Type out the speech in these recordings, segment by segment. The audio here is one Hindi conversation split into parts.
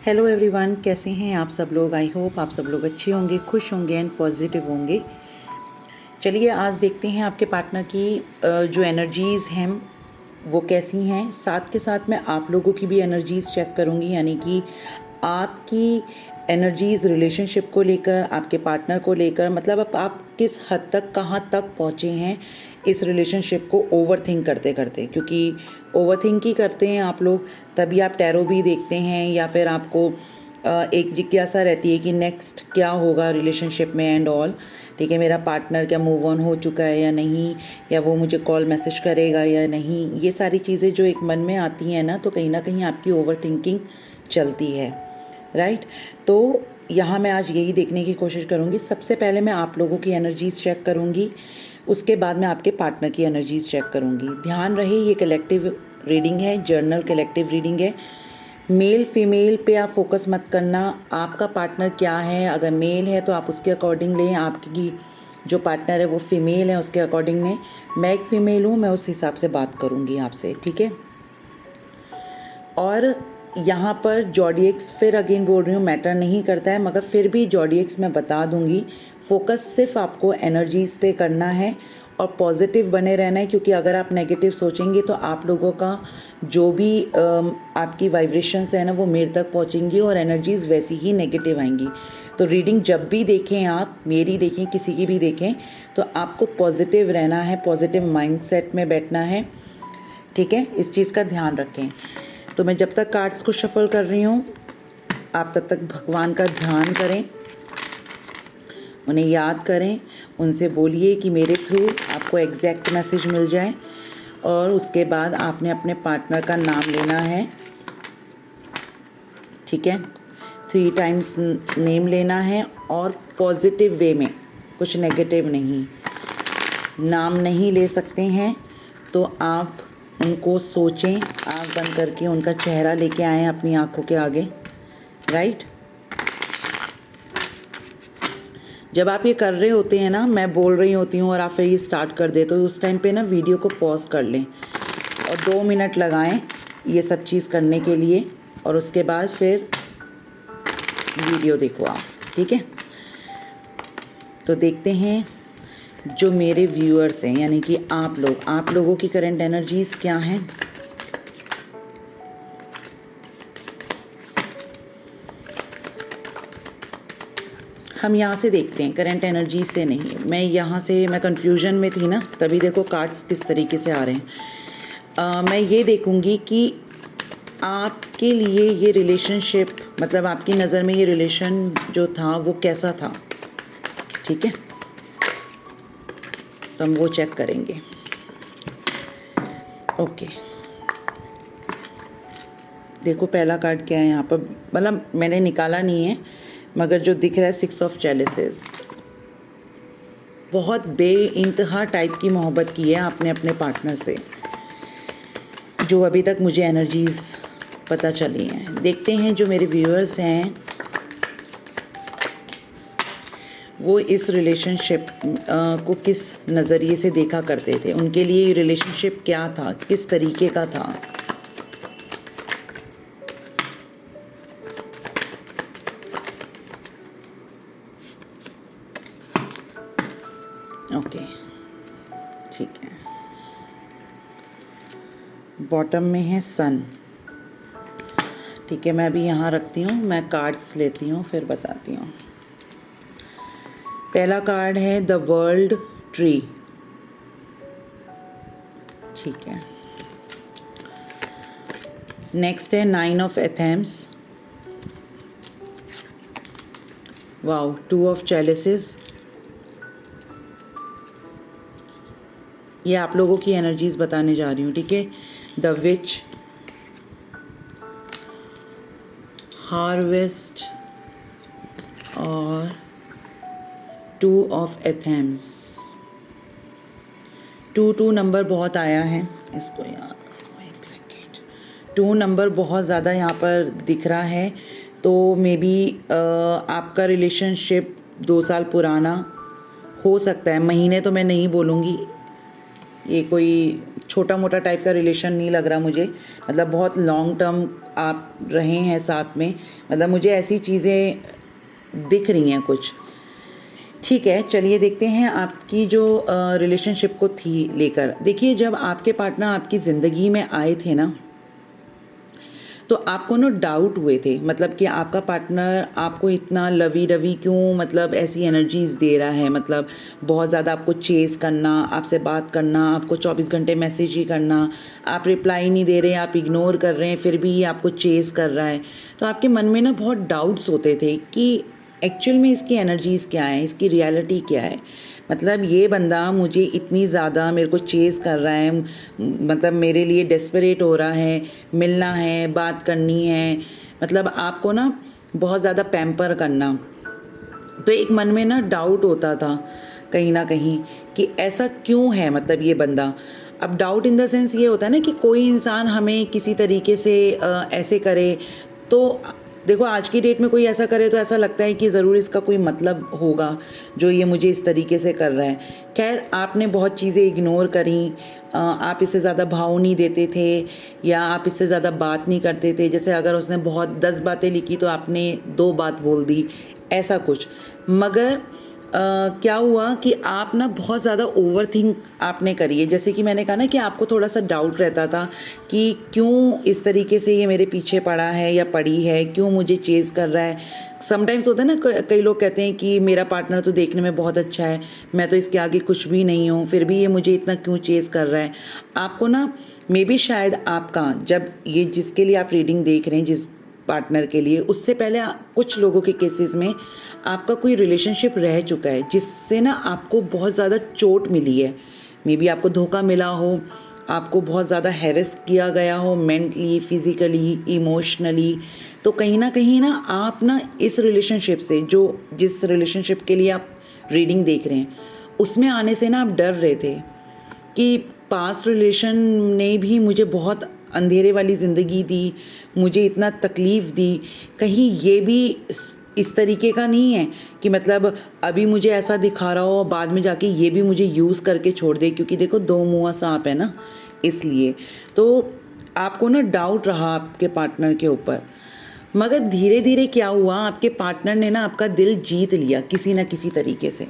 हेलो एवरीवन, कैसे हैं आप सब लोग। आई होप आप सब लोग अच्छे होंगे, खुश होंगे एंड पॉजिटिव होंगे। चलिए आज देखते हैं आपके पार्टनर की जो एनर्जीज़ हैं वो कैसी हैं। साथ के साथ मैं आप लोगों की भी एनर्जीज़ चेक करूँगी, यानी कि आपकी एनर्जीज़ रिलेशनशिप को लेकर, आपके पार्टनर को लेकर, मतलब अब आप किस हद तक, कहाँ तक पहुँचे हैं इस रिलेशनशिप को ओवरथिंक करते करते। क्योंकि ओवरथिंक ही करते हैं आप लोग, तभी आप टैरो भी देखते हैं, या फिर आपको एक जिज्ञासा रहती है कि नेक्स्ट क्या होगा रिलेशनशिप में एंड ऑल। ठीक है, मेरा पार्टनर क्या मूव ऑन हो चुका है या नहीं, या वो मुझे कॉल मैसेज करेगा या नहीं। ये सारी चीज़ें जो एक मन में आती हैं ना, तो कहीं ना कहीं आपकी ओवर थिंकिंग चलती है, राइट। तो यहाँ मैं आज यही देखने की कोशिश करूँगी। सबसे पहले मैं आप लोगों की एनर्जीज़ चेक करूँगी, उसके बाद मैं आपके पार्टनर की एनर्जीज़ चेक करूँगी। ध्यान रहे ये कलेक्टिव रीडिंग है, जर्नल कलेक्टिव रीडिंग है। मेल फीमेल पे आप फोकस मत करना। आपका पार्टनर क्या है, अगर मेल है तो आप उसके अकॉर्डिंग लें, आपकी जो पार्टनर है वो फीमेल है उसके अकॉर्डिंग लें। मैं एक फ़ीमेल हूँ, मैं उस हिसाब से बात करूँगी आपसे, ठीक है। और यहाँ पर जॉडियक्स फिर अगेन बोल रही हूँ, मैटर नहीं करता है, मगर फिर भी जॉडियक्स मैं बता दूँगी। फोकस सिर्फ आपको एनर्जीज़ पे करना है और पॉजिटिव बने रहना है, क्योंकि अगर आप नेगेटिव सोचेंगे तो आप लोगों का जो भी आपकी वाइब्रेशंस है ना वो मेरे तक पहुँचेंगी और एनर्जीज़ वैसी ही नेगेटिव आएंगी। तो रीडिंग जब भी देखें आप, मेरी देखें, किसी की भी देखें, तो आपको पॉजिटिव रहना है, पॉजिटिव माइंडसेट में बैठना है, ठीक है। इस चीज़ का ध्यान रखें। तो मैं जब तक कार्ड्स को शफल कर रही हूँ, आप तब तक भगवान का ध्यान करें, उन्हें याद करें, उनसे बोलिए कि मेरे थ्रू आपको एग्जैक्ट मैसेज मिल जाए। और उसके बाद आपने अपने पार्टनर का नाम लेना है, ठीक है। 3 टाइम्स नेम लेना है और पॉजिटिव वे में, कुछ नेगेटिव नहीं। नाम नहीं ले सकते हैं तो आप उनको सोचें, आँख बंद करके उनका चेहरा लेके आएँ अपनी आँखों के आगे, राइट। जब आप ये कर रहे होते हैं ना, मैं बोल रही होती हूँ और आप फिर ये स्टार्ट कर देते हो, उस टाइम पे ना वीडियो को पॉज कर लें और 2 मिनट लगाएं ये सब चीज़ करने के लिए, और उसके बाद फिर वीडियो देखो आप, ठीक है। तो देखते हैं जो मेरे व्यूअर्स हैं, यानी कि आप लोगों की करंट एनर्जीज़ क्या हैं। हम यहाँ से देखते हैं, करंट एनर्जी से नहीं। मैं कंफ्यूजन में थी ना, तभी देखो कार्ड्स किस तरीके से आ रहे हैं। मैं ये देखूँगी कि आपके लिए ये रिलेशनशिप, मतलब आपकी नज़र में ये रिलेशन जो था वो कैसा था, ठीक है। तो हम वो चेक करेंगे, ओके। देखो पहला कार्ड क्या है यहाँ पर, मतलब मैंने निकाला नहीं है, मगर जो दिख रहा है 6 ऑफ चैलिसेस। बहुत बेइंतहा टाइप की मोहब्बत की है आपने अपने पार्टनर से, जो अभी तक मुझे एनर्जीज़ पता चली हैं। देखते हैं जो मेरे व्यूअर्स हैं वो इस रिलेशनशिप को किस नज़रिए से देखा करते थे, उनके लिए ये रिलेशनशिप क्या था, किस तरीके का था। ओके, ठीक है। बॉटम में है सन, ठीक है। मैं अभी यहाँ रखती हूँ, मैं कार्ड्स लेती हूँ फिर बताती हूँ। पहला कार्ड है द वर्ल्ड ट्री, ठीक है। नेक्स्ट है 9 ऑफ एथेम्स, वाओ, 2 ऑफ चैलिसेस। ये आप लोगों की एनर्जीज बताने जा रही हूँ, ठीक है। द विच, हार्वेस्ट और 2 ऑफ एथेम्स। 2 नंबर बहुत आया है इसको, यार एक सेकेंड। 2 नंबर बहुत ज़्यादा यहाँ पर दिख रहा है, तो मे बी आपका रिलेशनशिप 2 साल पुराना हो सकता है। महीने तो मैं नहीं बोलूँगी, ये कोई छोटा मोटा टाइप का रिलेशन नहीं लग रहा मुझे, मतलब बहुत लॉन्ग टर्म आप रहे हैं साथ में, मतलब मुझे ऐसी चीज़ें दिख रही हैं कुछ। ठीक है, चलिए देखते हैं आपकी जो रिलेशनशिप को थी लेकर। देखिए, जब आपके पार्टनर आपकी ज़िंदगी में आए थे ना, तो आपको ना डाउट हुए थे, मतलब कि आपका पार्टनर आपको इतना लवी डवी क्यों, मतलब ऐसी एनर्जीज़ दे रहा है, मतलब बहुत ज़्यादा आपको चेस करना, आपसे बात करना, आपको 24 घंटे मैसेज ही करना, आप रिप्लाई नहीं दे रहे, आप इग्नोर कर रहे हैं, फिर भी ये आपको चेस कर रहा है। तो आपके मन में ना बहुत डाउट्स होते थे कि एक्चुअल में इसकी एनर्जीज़ क्या है, इसकी रियलिटी क्या है, मतलब ये बंदा मुझे इतनी ज़्यादा मेरे को चेज़ कर रहा है, मतलब मेरे लिए डेस्परेट हो रहा है, मिलना है, बात करनी है, मतलब आपको ना बहुत ज़्यादा पैम्पर करना। तो एक मन में ना डाउट होता था कहीं ना कहीं कि ऐसा क्यों है, मतलब ये बंदा। अब डाउट इन द सेंस ये होता है ना कि कोई इंसान हमें किसी तरीके से ऐसे करे, तो देखो आज की डेट में कोई ऐसा करे तो ऐसा लगता है कि ज़रूर इसका कोई मतलब होगा जो ये मुझे इस तरीके से कर रहा है। खैर, आपने बहुत चीज़ें इग्नोर करी, आप इससे ज़्यादा भाव नहीं देते थे या आप इससे ज़्यादा बात नहीं करते थे। जैसे अगर उसने बहुत 10 बातें लिखी तो आपने 2 बात बोल दी, ऐसा कुछ। मगर क्या हुआ कि आप ना बहुत ज़्यादा ओवर थिंक आपने करी है। जैसे कि मैंने कहा ना कि आपको थोड़ा सा डाउट रहता था कि क्यों इस तरीके से ये मेरे पीछे पड़ा है या पड़ी है, क्यों मुझे चेज़ कर रहा है। समटाइम्स होता है ना, कई लोग कहते हैं कि मेरा पार्टनर तो देखने में बहुत अच्छा है, मैं तो इसके आगे कुछ भी नहीं हूँ, फिर भी ये मुझे इतना क्यों चेज़ कर रहा है। आपको ना मे बी शायद आपका, जब ये जिसके लिए आप रीडिंग देख रहे हैं, जिस पार्टनर के लिए, उससे पहले कुछ लोगों के केसेस में आपका कोई रिलेशनशिप रह चुका है जिससे ना आपको बहुत ज़्यादा चोट मिली है। मे बी आपको धोखा मिला हो, आपको बहुत ज़्यादा हैरेस किया गया हो, मेंटली, फिज़िकली, इमोशनली। तो कहीं ना आप ना इस रिलेशनशिप से, जो जिस रिलेशनशिप के लिए आप रीडिंग देख रहे हैं, उसमें आने से ना आप डर रहे थे कि पास्ट रिलेशन ने भी मुझे बहुत अंधेरे वाली ज़िंदगी दी, मुझे इतना तकलीफ़ दी, कहीं ये भी इस तरीके का नहीं है कि मतलब अभी मुझे ऐसा दिखा रहा हो, बाद में जाके ये भी मुझे यूज़ करके छोड़ दे। क्योंकि देखो, 2 मुँहा सांप है ना, इसलिए तो आपको ना डाउट रहा आपके पार्टनर के ऊपर। मगर धीरे धीरे क्या हुआ, आपके पार्टनर ने ना आपका दिल जीत लिया किसी न किसी तरीके से,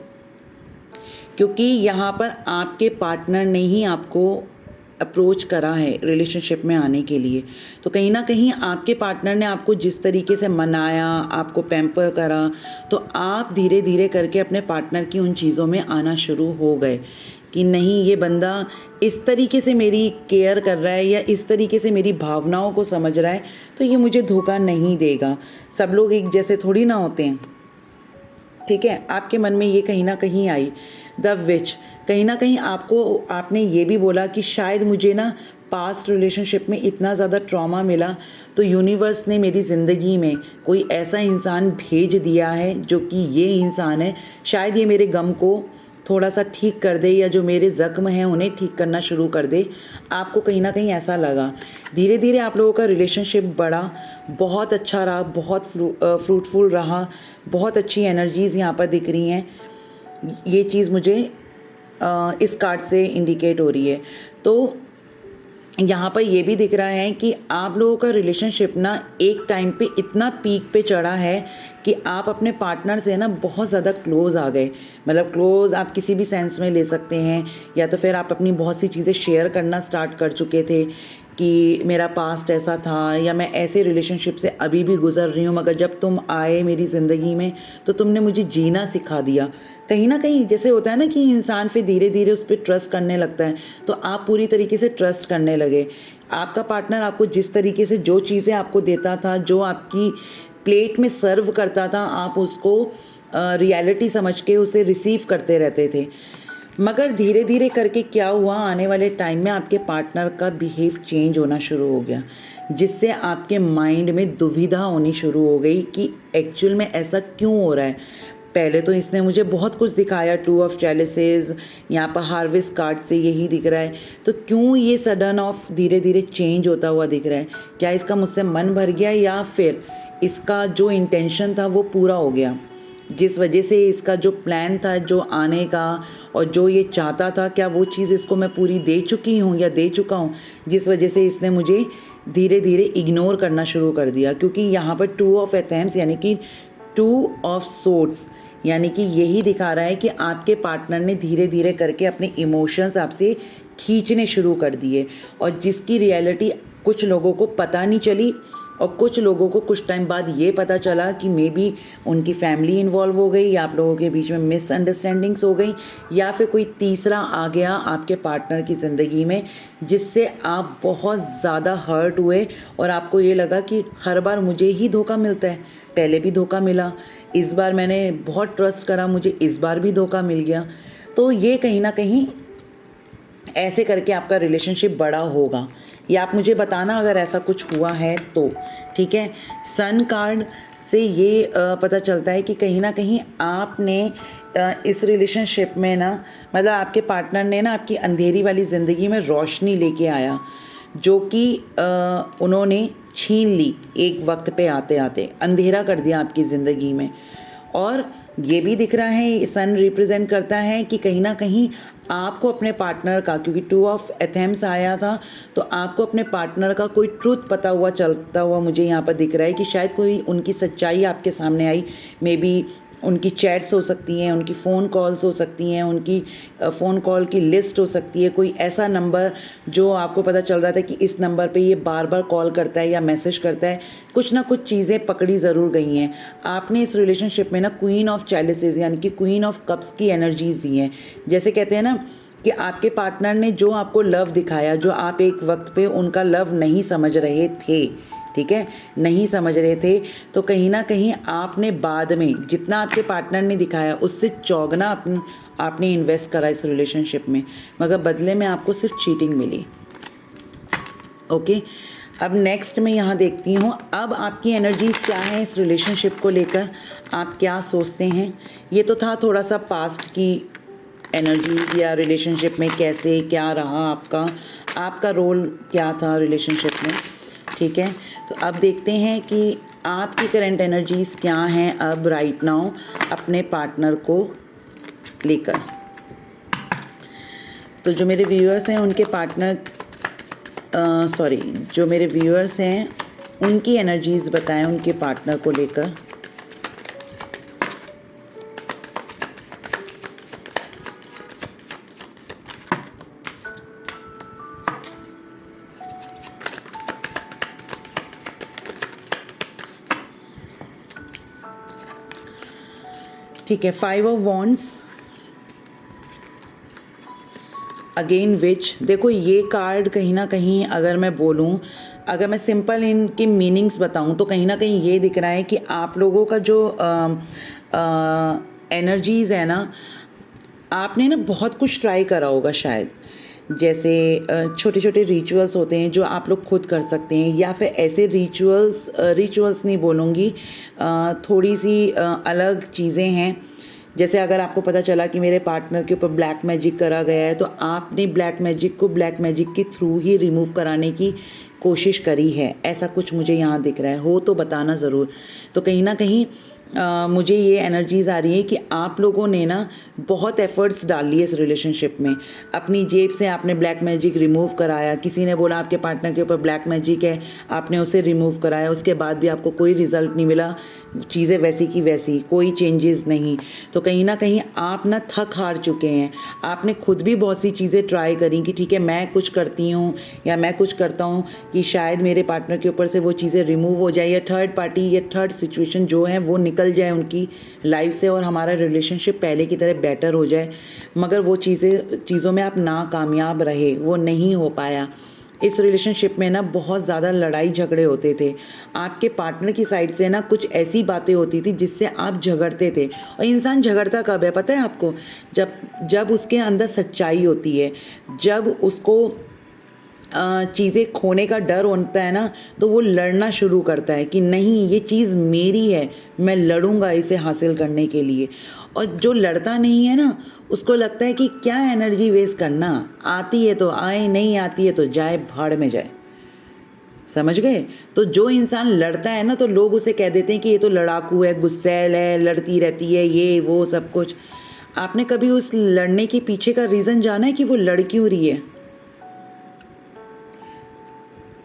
क्योंकि यहाँ पर आपके पार्टनर ने ही आपको अप्रोच करा है रिलेशनशिप में आने के लिए। तो कहीं ना कहीं आपके पार्टनर ने आपको जिस तरीके से मनाया, आपको पैम्पर करा, तो आप धीरे धीरे करके अपने पार्टनर की उन चीज़ों में आना शुरू हो गए कि नहीं, ये बंदा इस तरीके से मेरी केयर कर रहा है या इस तरीके से मेरी भावनाओं को समझ रहा है, तो ये मुझे धोखा नहीं देगा। सब लोग एक जैसे थोड़ी ना होते हैं, ठीक है। आपके मन में ये कहीं ना कहीं आई। द विच, कहीं ना कहीं आपने ये भी बोला कि शायद मुझे ना पास्ट रिलेशनशिप में इतना ज़्यादा ट्रॉमा मिला, तो यूनिवर्स ने मेरी ज़िंदगी में कोई ऐसा इंसान भेज दिया है जो कि ये इंसान है, शायद ये मेरे गम को थोड़ा सा ठीक कर दे, या जो मेरे ज़ख्म हैं उन्हें ठीक करना शुरू कर दे। आपको कहीं ना कहीं ऐसा लगा। धीरे धीरे आप लोगों का रिलेशनशिप बढ़ा, बहुत अच्छा रहा, बहुत फ्रूटफुल रहा, बहुत अच्छी एनर्जीज़ यहाँ पर दिख रही हैं। ये चीज़ मुझे इस कार्ड से इंडिकेट हो रही है। तो यहाँ पर ये भी दिख रहा है कि आप लोगों का रिलेशनशिप ना एक टाइम पे इतना पीक पे चढ़ा है कि आप अपने पार्टनर से ना बहुत ज़्यादा क्लोज़ आ गए। मतलब क्लोज़ आप किसी भी सेंस में ले सकते हैं, या तो फिर आप अपनी बहुत सी चीज़ें शेयर करना स्टार्ट कर चुके थे कि मेरा पास्ट ऐसा था, या मैं ऐसे रिलेशनशिप से अभी भी गुज़र रही हूँ, मगर जब तुम आए मेरी ज़िंदगी में तो तुमने मुझे जीना सिखा दिया। कहीं ना कहीं जैसे होता है ना कि इंसान फिर धीरे धीरे उस पर ट्रस्ट करने लगता है, तो आप पूरी तरीके से ट्रस्ट करने लगे। आपका पार्टनर आपको जिस तरीके से जो चीज़ें आपको देता था, जो आपकी प्लेट में सर्व करता था, आप उसको रियलिटी समझ के उसे रिसीव करते रहते थे। मगर धीरे धीरे करके क्या हुआ, आने वाले टाइम में आपके पार्टनर का बिहेव चेंज होना शुरू हो गया, जिससे आपके माइंड में दुविधा होनी शुरू हो गई कि एक्चुअल में ऐसा क्यों हो रहा है। पहले तो इसने मुझे बहुत कुछ दिखाया, 2 ऑफ चैलिसेस, यहाँ पर हार्वेस्ट कार्ड से यही दिख रहा है, तो क्यों ये सडन ऑफ धीरे धीरे चेंज होता हुआ दिख रहा है। क्या इसका मुझसे मन भर गया, या फिर इसका जो इंटेंशन था वो पूरा हो गया। जिस वजह से इसका जो प्लान था जो आने का और जो ये चाहता था, क्या वो चीज़ इसको मैं पूरी दे चुकी हूँ या दे चुका हूँ, जिस वजह से इसने मुझे धीरे धीरे इग्नोर करना शुरू कर दिया। क्योंकि यहाँ पर 2 ऑफ एथेम्स यानी कि 2 ऑफ सोर्ड्स यानी कि यही दिखा रहा है कि आपके पार्टनर ने धीरे धीरे करके अपने इमोशंस आपसे खींचने शुरू कर दिए, और जिसकी रियलिटी कुछ लोगों को पता नहीं चली, और कुछ लोगों को कुछ टाइम बाद ये पता चला कि मे बी उनकी फैमिली इन्वॉल्व हो गई, या आप लोगों के बीच में मिसअंडरस्टैंडिंग्स हो गई, या फिर कोई तीसरा आ गया आपके पार्टनर की ज़िंदगी में, जिससे आप बहुत ज़्यादा हर्ट हुए और आपको ये लगा कि हर बार मुझे ही धोखा मिलता है, पहले भी धोखा मिला, इस बार मैंने बहुत ट्रस्ट करा, मुझे इस बार भी धोखा मिल गया। तो ये कहीं ना कहीं ऐसे करके आपका रिलेशनशिप बड़ा होगा, ये आप मुझे बताना अगर ऐसा कुछ हुआ है तो, ठीक है। सन कार्ड से ये पता चलता है कि कहीं ना कहीं आपने इस रिलेशनशिप में ना, मतलब आपके पार्टनर ने ना आपकी अंधेरी वाली ज़िंदगी में रोशनी लेके आया, जो कि उन्होंने छीन ली एक वक्त पे आते आते, अंधेरा कर दिया आपकी ज़िंदगी में। और ये भी दिख रहा है, सन रिप्रेजेंट करता है कि कहीं ना कहीं आपको अपने पार्टनर का, क्योंकि 2 ऑफ एथेम्स आया था, तो आपको अपने पार्टनर का कोई ट्रूथ पता हुआ चलता हुआ मुझे यहाँ पर दिख रहा है कि शायद कोई उनकी सच्चाई आपके सामने आई। मे बी उनकी चैट्स हो सकती हैं, उनकी फ़ोन कॉल्स हो सकती हैं, उनकी फ़ोन कॉल की लिस्ट हो सकती है, कोई ऐसा नंबर जो आपको पता चल रहा था कि इस नंबर पे ये बार बार कॉल करता है या मैसेज करता है, कुछ ना कुछ चीज़ें पकड़ी ज़रूर गई हैं। आपने इस रिलेशनशिप में ना क्वीन ऑफ चैलिसेस यानी कि क्वीन ऑफ कप्स की एनर्जीज़ दी हैं। जैसे कहते हैं ना कि आपके पार्टनर ने जो आपको लव दिखाया, जो आप एक वक्त पे उनका लव नहीं समझ रहे थे, ठीक है, नहीं समझ रहे थे, तो कहीं ना कहीं आपने बाद में जितना आपके पार्टनर ने दिखाया उससे चौगुना आपने इन्वेस्ट करा इस रिलेशनशिप में, मगर बदले में आपको सिर्फ चीटिंग मिली। ओके, अब नेक्स्ट मैं यहाँ देखती हूँ अब आपकी एनर्जीज़ क्या हैं इस रिलेशनशिप को लेकर, आप क्या सोचते हैं। ये तो था थोड़ा सा पास्ट की एनर्जीज़ या रिलेशनशिप में कैसे क्या रहा आपका रोल क्या था रिलेशनशिप में, ठीक है। तो अब देखते हैं कि आपकी करंट एनर्जीज़ क्या हैं अब राइट नाउ अपने पार्टनर को लेकर। तो जो मेरे व्यूअर्स हैं उनके पार्टनर जो मेरे व्यूअर्स हैं उनकी एनर्जीज़ बताएं उनके पार्टनर को लेकर। ठीक है, 5 ऑफ वॉन्ड्स, अगेन विच। देखो ये कार्ड कहीं ना कहीं अगर मैं बोलूँ, अगर मैं सिंपल इनके मीनिंग्स बताऊँ तो कहीं ना कहीं ये दिख रहा है कि आप लोगों का जो एनर्जीज़ है ना, आपने ना बहुत कुछ ट्राई करा होगा शायद, जैसे छोटे छोटे रिचुअल्स होते हैं जो आप लोग खुद कर सकते हैं, या फिर ऐसे रिचुअल्स नहीं बोलूँगी, थोड़ी सी अलग चीज़ें हैं। जैसे अगर आपको पता चला कि मेरे पार्टनर के ऊपर ब्लैक मैजिक करा गया है, तो आपने ब्लैक मैजिक को ब्लैक मैजिक के थ्रू ही रिमूव कराने की कोशिश करी है, ऐसा कुछ मुझे यहाँ दिख रहा है, हो तो बताना ज़रूर। तो कहीं ना कहीं मुझे ये एनर्जीज़ आ रही है कि आप लोगों ने ना बहुत एफ़र्ट्स डाल लिए इस रिलेशनशिप में, अपनी जेब से आपने ब्लैक मैजिक रिमूव कराया, किसी ने बोला आपके पार्टनर के ऊपर ब्लैक मैजिक है, आपने उसे रिमूव कराया, उसके बाद भी आपको कोई रिज़ल्ट नहीं मिला, चीज़ें वैसी की वैसी, कोई चेंजेस नहीं। तो कहीं ना कहीं आप ना थक हार चुके हैं, आपने खुद भी बहुत सी चीज़ें ट्राई करी कि ठीक है मैं कुछ करती हूँ या मैं कुछ करता हूँ कि शायद मेरे पार्टनर के ऊपर से वो चीज़ें रिमूव हो जाए, या थर्ड पार्टी या थर्ड सिचुएशन जो है वो निकल जाए उनकी लाइफ से और हमारा रिलेशनशिप पहले की तरह बेटर हो जाए, मगर वो चीज़ों में आप नाकामयाब रहे, वो नहीं हो पाया। इस रिलेशनशिप में ना बहुत ज़्यादा लड़ाई झगड़े होते थे, आपके पार्टनर की साइड से ना कुछ ऐसी बातें होती थी जिससे आप झगड़ते थे। और इंसान झगड़ता कब है पता है आपको, जब उसके अंदर सच्चाई होती है, जब उसको चीज़ें खोने का डर होता है ना, तो वो लड़ना शुरू करता है कि नहीं ये चीज़ मेरी है, मैं लड़ूंगा इसे हासिल करने के लिए। और जो लड़ता नहीं है ना, उसको लगता है कि क्या एनर्जी वेस्ट करना, आती है तो आए, नहीं आती है तो जाए भाड़ में जाए। समझ गए? तो जो इंसान लड़ता है ना, तो लोग उसे कह देते हैं कि ये तो लड़ाकू है, गुस्सैल है, लड़ती रहती है, ये वो सब कुछ। आपने कभी उस लड़ने के पीछे का रीज़न जाना है कि वो लड़ क्यों रही है?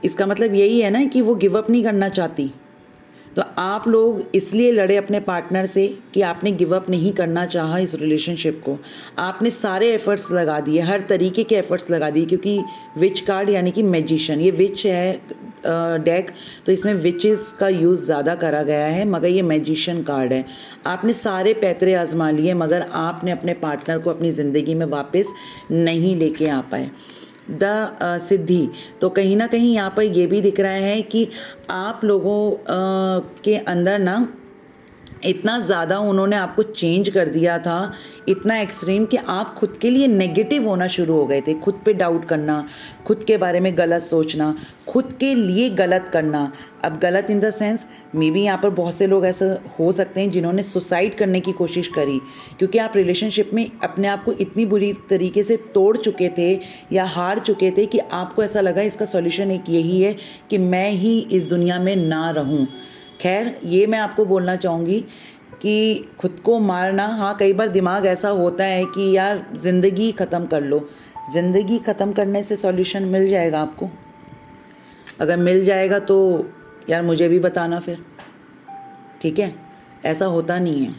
इसका मतलब यही है ना कि वो गिव अप नहीं करना चाहती। तो आप लोग इसलिए लड़े अपने पार्टनर से कि आपने गिव अप नहीं करना चाहा इस रिलेशनशिप को। आपने सारे एफ़र्ट्स लगा दिए, हर तरीके के एफ़र्ट्स लगा दिए, क्योंकि विच कार्ड यानी कि मैजिशियन, ये विच है डेक, तो इसमें विचेस का यूज़ ज़्यादा करा गया है, मगर ये मैजिशियन कार्ड है। आपने सारे पैतरे आजमा लिए, मगर आपने अपने पार्टनर को अपनी ज़िंदगी में वापस नहीं लेके आ पाए। द सिद्धि, तो कहीं ना कहीं यहाँ पर ये भी दिख रहा है कि आप लोगों के अंदर ना इतना ज़्यादा उन्होंने आपको चेंज कर दिया था, इतना एक्सट्रीम कि आप खुद के लिए नेगेटिव होना शुरू हो गए थे, खुद पे डाउट करना, खुद के बारे में गलत सोचना, खुद के लिए गलत करना। अब गलत in the sense, may be यहाँ पर बहुत से लोग ऐसे हो सकते हैं जिन्होंने सुसाइड करने की कोशिश करी, क्योंकि आप रिलेशनशिप में अपने आप को इतनी बुरी तरीके से तोड़ चुके थे या हार चुके थे कि आपको ऐसा लगा इसका सॉल्यूशन एक यही है कि मैं ही इस दुनिया में ना रहूँ। खैर, ये मैं आपको बोलना चाहूँगी कि खुद को मारना, हाँ कई बार दिमाग ऐसा होता है कि यार ज़िंदगी ख़त्म कर लो। ज़िंदगी ख़त्म करने से सॉल्यूशन मिल जाएगा आपको? अगर मिल जाएगा तो यार मुझे भी बताना फिर, ठीक है? ऐसा होता नहीं है,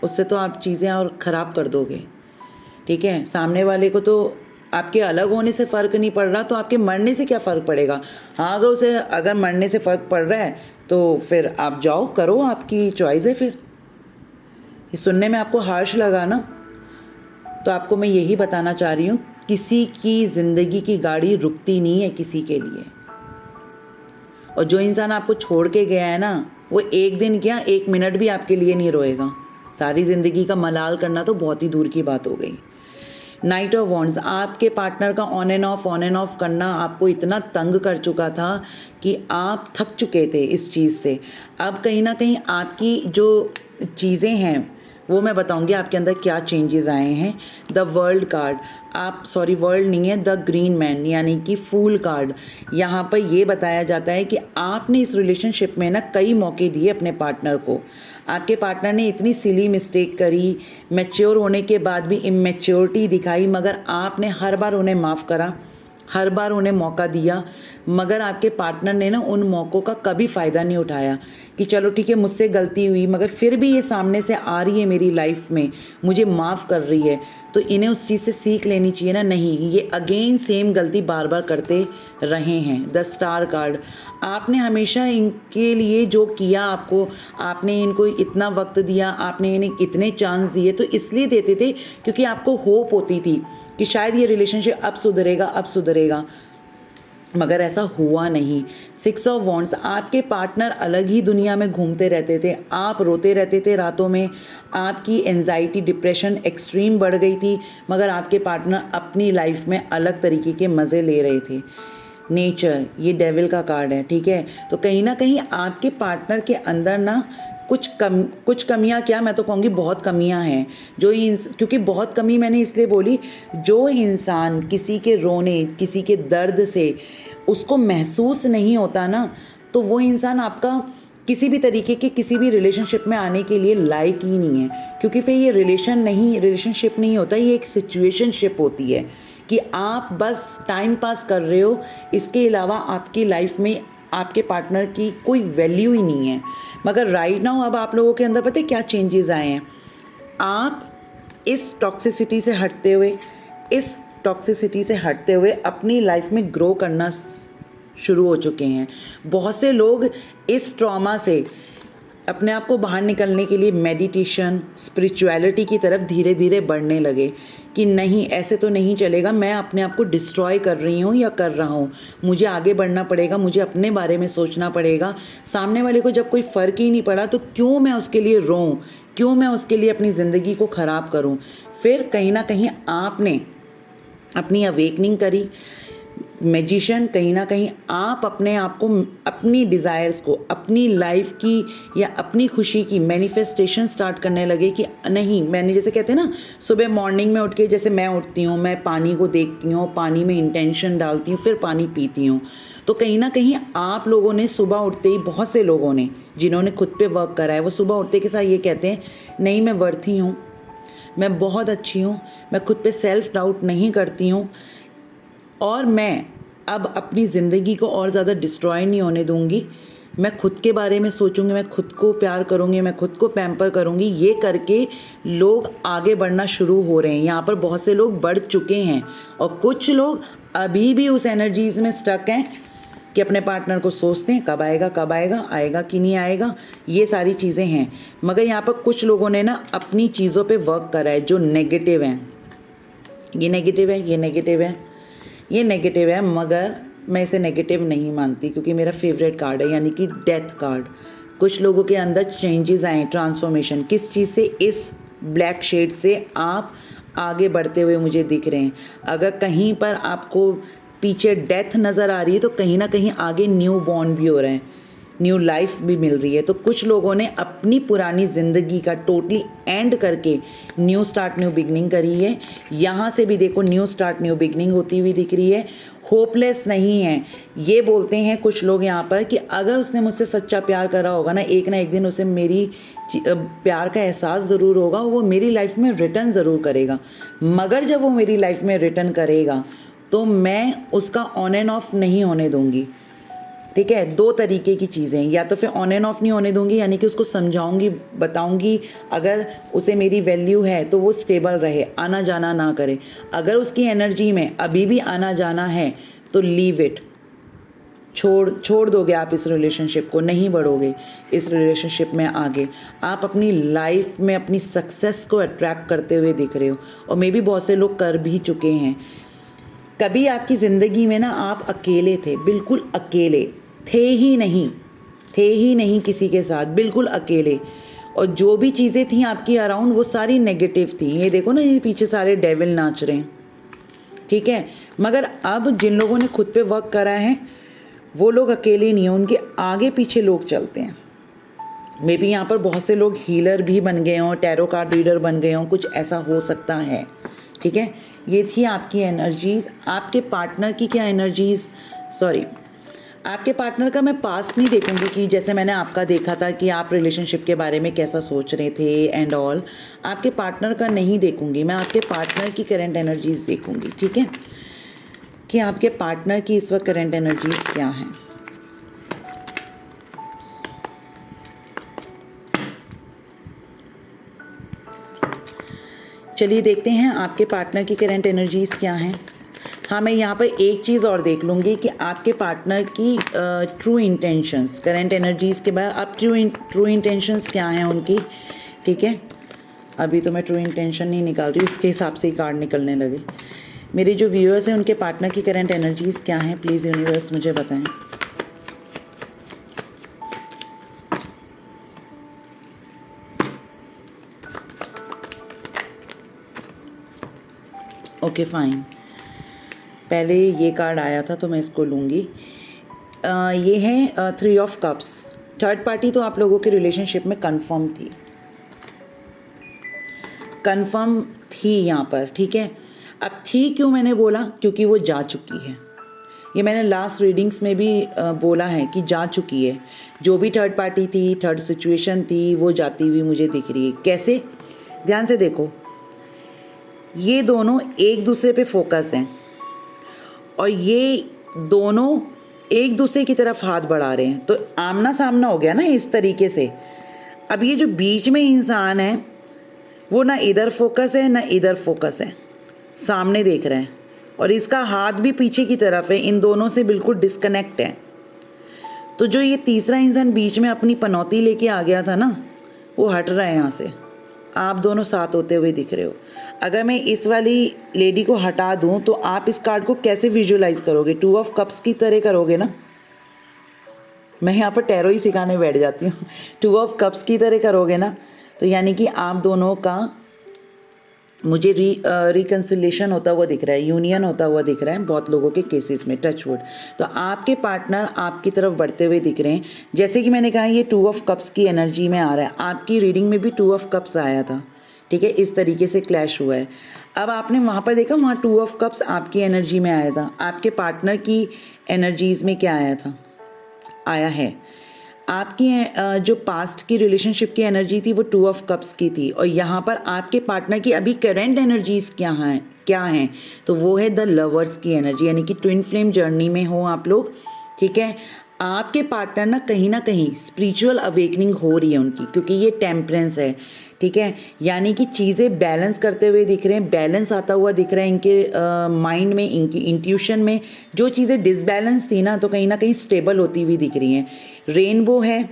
उससे तो आप चीज़ें और ख़राब कर दोगे, ठीक है? सामने वाले को तो आपके अलग होने से फ़र्क नहीं पड़ रहा, तो आपके मरने से क्या फ़र्क पड़ेगा? हाँ, अगर मरने से फ़र्क पड़ रहा है तो फिर आप जाओ, करो, आपकी चॉइस है। फिर ये सुनने में आपको हार्श लगा ना, तो आपको मैं यही बताना चाह रही हूँ, किसी की ज़िंदगी की गाड़ी रुकती नहीं है किसी के लिए। और जो इंसान आपको छोड़ के गया है ना, वो एक दिन क्या, एक मिनट भी आपके लिए नहीं रोएगा। सारी ज़िंदगी का मलाल करना तो बहुत ही दूर की बात हो गई। नाइट ऑफ वॉन्ड्स, आपके पार्टनर का ऑन एंड ऑफ करना आपको इतना तंग कर चुका था कि आप थक चुके थे इस चीज़ से। अब कहीं ना कहीं आपकी जो चीज़ें हैं वो मैं बताऊंगी आपके अंदर क्या चेंजेस आए हैं। द वर्ल्ड कार्ड, वर्ल्ड नहीं है, द ग्रीन मैन यानी कि फूल कार्ड। यहाँ पर ये बताया जाता है कि आपने इस रिलेशनशिप में ना कई मौके दिए अपने पार्टनर को। आपके पार्टनर ने इतनी सिली मिस्टेक करी, मैच्योर होने के बाद भी इमेच्योरिटी दिखाई, मगर आपने हर बार उन्हें माफ़ करा, हर बार उन्हें मौका दिया, मगर आपके पार्टनर ने ना उन मौक़ों का कभी फ़ायदा नहीं उठाया कि चलो ठीक है मुझसे गलती हुई, मगर फिर भी ये सामने से आ रही है मेरी लाइफ में, मुझे माफ़ कर रही है, तो इन्हें उस चीज़ से सीख लेनी चाहिए ना। नहीं, ये अगेन सेम गलती बार बार करते रहे हैं। द स्टार कार्ड, आपने हमेशा इनके लिए जो किया, आपने इनको इतना वक्त दिया, आपने इन्हें इतने चांस दिए, तो इसलिए देते थे क्योंकि आपको होप होती थी कि शायद ये रिलेशनशिप अब सुधरेगा, मगर ऐसा हुआ नहीं। 6 ऑफ वॉन्ड्स, आपके पार्टनर अलग ही दुनिया में घूमते रहते थे, आप रोते रहते थे रातों में, आपकी एंजाइटी डिप्रेशन एक्सट्रीम बढ़ गई थी, मगर आपके पार्टनर अपनी लाइफ में अलग तरीके के मज़े ले रहे थे। नेचर, ये डेविल का कार्ड है, ठीक है? तो कहीं ना कहीं आपके पार्टनर के अंदर ना कुछ कमियां, क्या मैं तो कहूँगी बहुत कमियां हैं, क्योंकि बहुत कमी मैंने इसलिए बोली, जो इंसान किसी के रोने, किसी के दर्द से उसको महसूस नहीं होता ना, तो वो इंसान आपका किसी भी तरीके के किसी भी रिलेशनशिप में आने के लिए लायक ही नहीं है, क्योंकि फिर ये रिलेशनशिप नहीं होता, ये एक सिचुएशनशिप होती है कि आप बस टाइम पास कर रहे हो, इसके अलावा आपकी लाइफ में आपके पार्टनर की कोई वैल्यू ही नहीं है। मगर राइट नाउ अब आप लोगों के अंदर पता है क्या चेंजेस आए हैं? आप इस टॉक्सिसिटी से हटते हुए अपनी लाइफ में ग्रो करना शुरू हो चुके हैं। बहुत से लोग इस ट्रॉमा से अपने आप को बाहर निकलने के लिए मेडिटेशन, स्पिरिचुअलिटी की तरफ धीरे धीरे बढ़ने लगे कि नहीं, ऐसे तो नहीं चलेगा, मैं अपने आप को डिस्ट्रॉय कर रही हूँ या कर रहा हूँ, मुझे आगे बढ़ना पड़ेगा, मुझे अपने बारे में सोचना पड़ेगा। सामने वाले को जब कोई फ़र्क ही नहीं पड़ा तो क्यों मैं उसके लिए रोऊँ, क्यों मैं उसके लिए अपनी ज़िंदगी को ख़राब करूँ? फिर कहीं ना कहीं आपने अपनी अवेकनिंग करी। मैजिशियन, कहीं ना कहीं आप अपने आप को, अपनी डिज़ायर्स को, अपनी लाइफ की या अपनी खुशी की मैनिफेस्टेशन स्टार्ट करने लगे कि नहीं, मैंने जैसे कहते हैं ना, सुबह मॉर्निंग में उठ के जैसे मैं उठती हूँ, मैं पानी को देखती हूँ, पानी में इंटेंशन डालती हूँ, फिर पानी पीती हूँ, तो कहीं ना कहीं आप लोगों ने सुबह उठते ही, बहुत से लोगों ने जिन्होंने खुद पे वर्क करा है, वो सुबह उठते के साथ ये कहते हैं नहीं मैं वर्थी हूँ, मैं बहुत अच्छी हूँ, मैं खुद पे सेल्फ डाउट नहीं करती हूँ और मैं अब अपनी ज़िंदगी को और ज़्यादा डिस्ट्रॉय नहीं होने दूँगी, मैं खुद के बारे में सोचूंगी, मैं खुद को प्यार करूँगी, मैं खुद को पैम्पर करूँगी। ये करके लोग आगे बढ़ना शुरू हो रहे हैं। यहाँ पर बहुत से लोग बढ़ चुके हैं और कुछ लोग अभी भी उस एनर्जीज़ में स्टक हैं कि अपने पार्टनर को सोचते हैं कब आएगा, कब आएगा, आएगा कि नहीं आएगा, ये सारी चीज़ें हैं। मगर यहाँ पर कुछ लोगों ने ना अपनी चीज़ों पे वर्क करा है जो नेगेटिव हैं। ये नेगेटिव है, ये नेगेटिव है, ये नेगेटिव है, मगर मैं इसे नेगेटिव नहीं मानती क्योंकि मेरा फेवरेट कार्ड है, यानी कि डेथ कार्ड। कुछ लोगों के अंदर चेंजेस आए, ट्रांसफॉर्मेशन। किस चीज़ से? इस ब्लैक शेड से आप आगे बढ़ते हुए मुझे दिख रहे हैं। अगर कहीं पर आपको पीछे डेथ नज़र आ रही है तो कहीं ना कहीं आगे न्यू बॉर्न भी हो रहा है, न्यू लाइफ भी मिल रही है। तो कुछ लोगों ने अपनी पुरानी ज़िंदगी का टोटली एंड करके न्यू स्टार्ट, न्यू बिगनिंग करी है। यहाँ से भी देखो न्यू स्टार्ट, न्यू बिगनिंग होती हुई दिख रही है। होपलेस नहीं है। ये बोलते हैं कुछ लोग यहाँ पर कि अगर उसने मुझसे सच्चा प्यार करा होगा ना एक दिन उसे मेरी प्यार का एहसास ज़रूर होगा, वो मेरी लाइफ में रिटर्न ज़रूर करेगा। मगर जब वो मेरी लाइफ में रिटर्न करेगा तो मैं उसका ऑन एंड ऑफ नहीं होने दूँगी। ठीक है, दो तरीके की चीज़ें, या तो फिर ऑन एंड ऑफ नहीं होने दूंगी, यानी कि उसको समझाऊंगी, बताऊंगी, अगर उसे मेरी वैल्यू है तो वो स्टेबल रहे, आना जाना ना करे। अगर उसकी एनर्जी में अभी भी आना जाना है तो लीव इट, छोड़ दोगे आप इस रिलेशनशिप को, नहीं बढ़ोगे इस रिलेशनशिप में आगे। आप अपनी लाइफ में अपनी सक्सेस को अट्रैक्ट करते हुए दिख रहे हो और मे भी बहुत से लोग कर भी चुके हैं। कभी आपकी ज़िंदगी में ना आप अकेले थे, बिल्कुल अकेले थे ही नहीं किसी के साथ, बिल्कुल अकेले। और जो भी चीज़ें थी आपकी अराउंड वो सारी नेगेटिव थी। ये देखो ना, ये पीछे सारे डेविल नाच रहे हैं। ठीक है, मगर अब जिन लोगों ने खुद पे वर्क करा है वो लोग अकेले नहीं हैं, उनके आगे पीछे लोग चलते हैं। मे बी यहाँ पर बहुत से लोग हीलर भी बन गए हों, टैरो कार्ड रीडर बन गए हों, कुछ ऐसा हो सकता है। ठीक है, ये थी आपकी एनर्जीज़। आपके पार्टनर की क्या एनर्जीज़, आपके पार्टनर का मैं पास्ट नहीं देखूंगी कि जैसे मैंने आपका देखा था कि आप रिलेशनशिप के बारे में कैसा सोच रहे थे एंड ऑल। आपके पार्टनर का नहीं देखूंगी, मैं आपके पार्टनर की करंट एनर्जीज़ देखूंगी। ठीक है, कि आपके पार्टनर की इस वक्त करंट एनर्जीज़ क्या हैं। चलिए देखते हैं आपके पार्टनर की करंट एनर्जीज़ क्या हैं। हाँ, मैं यहाँ पर एक चीज़ और देख लूँगी कि आपके पार्टनर की ट्रू इंटेंशंस, करंट एनर्जीज़ के बाद अब ट्रू इंटेंशंस क्या हैं उनकी। ठीक है, अभी तो मैं ट्रू इंटेंशन नहीं निकाल रही, उसके हिसाब से ही कार्ड निकलने लगे। मेरे जो व्यूअर्स हैं उनके पार्टनर की करंट एनर्जीज़ क्या हैं, प्लीज़ यूनिवर्स मुझे बताएं। ओके फाइन, पहले ये कार्ड आया था तो मैं इसको लूँगी। ये है 3 ऑफ कप्स। थर्ड पार्टी तो आप लोगों के रिलेशनशिप में कंफर्म थी यहाँ पर। ठीक है, अब थी क्यों मैंने बोला, क्योंकि वो जा चुकी है। ये मैंने लास्ट रीडिंग्स में भी बोला है कि जा चुकी है। जो भी थर्ड पार्टी थी, थर्ड सिचुएशन थी, वो जाती हुई मुझे दिख रही है। कैसे, ध्यान से देखो, ये दोनों एक दूसरे पे फोकस हैं और ये दोनों एक दूसरे की तरफ हाथ बढ़ा रहे हैं, तो आमना सामना हो गया ना इस तरीके से। अब ये जो बीच में इंसान है वो ना इधर फोकस है ना इधर फोकस है, सामने देख रहे हैं और इसका हाथ भी पीछे की तरफ है, इन दोनों से बिल्कुल डिस्कनेक्ट है। तो जो ये तीसरा इंसान बीच में अपनी पनौती लेके आ गया था ना, वो हट रहा है यहाँ से। आप दोनों साथ होते हुए दिख रहे हो। अगर मैं इस वाली लेडी को हटा दूं तो आप इस कार्ड को कैसे विजुअलाइज करोगे, 2 ऑफ कप्स की तरह करोगे ना। मैं यहाँ पर टैरो ही सिखाने बैठ जाती हूँ। 2 ऑफ कप्स की तरह करोगे ना, तो यानी कि आप दोनों का मुझे रिकन्सिलेशन होता हुआ दिख रहा है, यूनियन होता हुआ दिख रहा है बहुत लोगों के केसेस में, टच वुड। तो आपके पार्टनर आपकी तरफ बढ़ते हुए दिख रहे हैं। जैसे कि मैंने कहा ये 2 ऑफ कप्स की एनर्जी में आ रहा है। आपकी रीडिंग में भी 2 ऑफ कप्स आया था, ठीक है, इस तरीके से क्लैश हुआ है। अब आपने वहाँ पर देखा, वहाँ 2 ऑफ कप्स आपकी एनर्जी में आया था, आपके पार्टनर की एनर्जीज़ में क्या आया था, आया है। आपकी जो पास्ट की रिलेशनशिप की एनर्जी थी वो 2 ऑफ कप्स की थी, और यहाँ पर आपके पार्टनर की अभी करंट एनर्जीज़ क्या हैं, तो वो है द लवर्स की एनर्जी, यानी कि ट्विन फ्लेम जर्नी में हो आप लोग, ठीक है। आपके पार्टनर ना कहीं स्पिरिचुअल अवेकनिंग हो रही है उनकी, क्योंकि ये टेम्परेंस है, ठीक है, यानी कि चीज़ें बैलेंस करते हुए दिख रहे हैं, बैलेंस आता हुआ दिख रहा है इनके माइंड में, इनकी इंट्यूशन में। जो चीज़ें डिसबैलेंस थी ना, तो कहीं ना कहीं स्टेबल होती हुई दिख रही हैं। रेनबो है